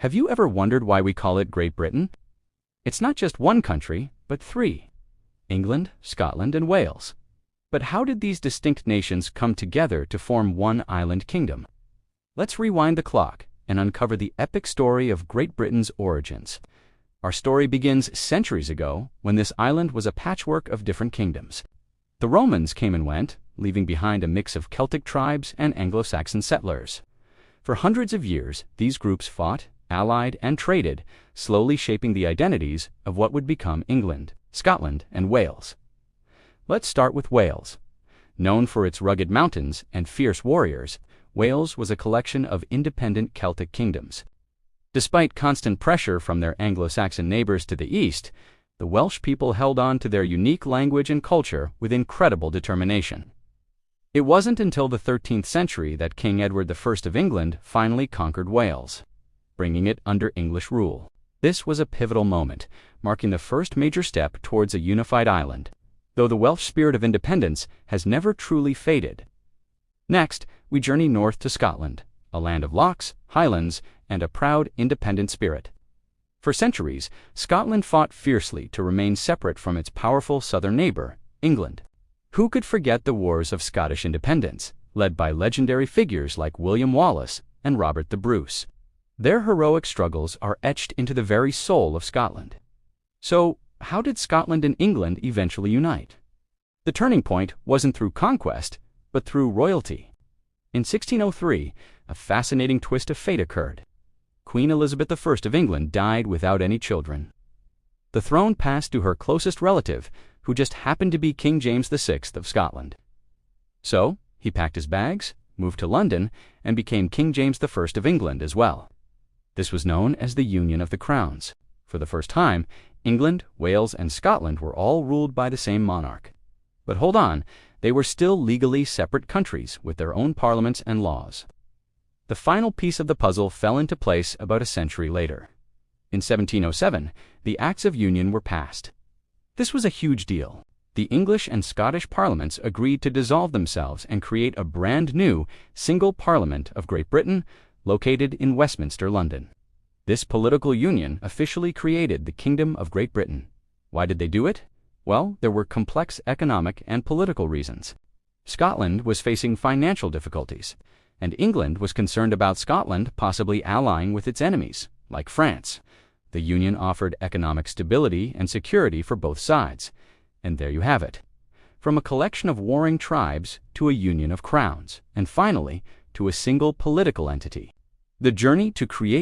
Have you ever wondered why we call it Great Britain? It's not just one country, but three: England, Scotland, and Wales. But how did these distinct nations come together to form one island kingdom? Let's rewind the clock and uncover the epic story of Great Britain's origins. Our story begins centuries ago when this island was a patchwork of different kingdoms. The Romans came and went, leaving behind a mix of Celtic tribes and Anglo-Saxon settlers. For hundreds of years, these groups fought, allied, and traded, slowly shaping the identities of what would become England, Scotland, and Wales. Let's start with Wales. Known for its rugged mountains and fierce warriors, Wales was a collection of independent Celtic kingdoms. Despite constant pressure from their Anglo-Saxon neighbors to the east, the Welsh people held on to their unique language and culture with incredible determination. It wasn't until the 13th century that King Edward I of England finally conquered Wales, bringing it under English rule. This was a pivotal moment, marking the first major step towards a unified island, though the Welsh spirit of independence has never truly faded. Next, we journey north to Scotland, a land of lochs, highlands, and a proud, independent spirit. For centuries, Scotland fought fiercely to remain separate from its powerful southern neighbor, England. Who could forget the wars of Scottish independence, led by legendary figures like William Wallace and Robert the Bruce? Their heroic struggles are etched into the very soul of Scotland. So, how did Scotland and England eventually unite? The turning point wasn't through conquest, but through royalty. In 1603, a fascinating twist of fate occurred. Queen Elizabeth I of England died without any children. The throne passed to her closest relative, who just happened to be King James VI of Scotland. So, he packed his bags, moved to London, and became King James I of England as well. This was known as the Union of the Crowns. For the first time, England, Wales, and Scotland were all ruled by the same monarch. But hold on, they were still legally separate countries with their own parliaments and laws. The final piece of the puzzle fell into place about a century later. In 1707, the Acts of Union were passed. This was a huge deal. The English and Scottish parliaments agreed to dissolve themselves and create a brand new, single Parliament of Great Britain, located in Westminster, London. This political union officially created the Kingdom of Great Britain. Why did they do it? Well, there were complex economic and political reasons. Scotland was facing financial difficulties, and England was concerned about Scotland possibly allying with its enemies, like France. The union offered economic stability and security for both sides. And there you have it. From a collection of warring tribes to a union of crowns, and finally, to a single political entity. The journey to create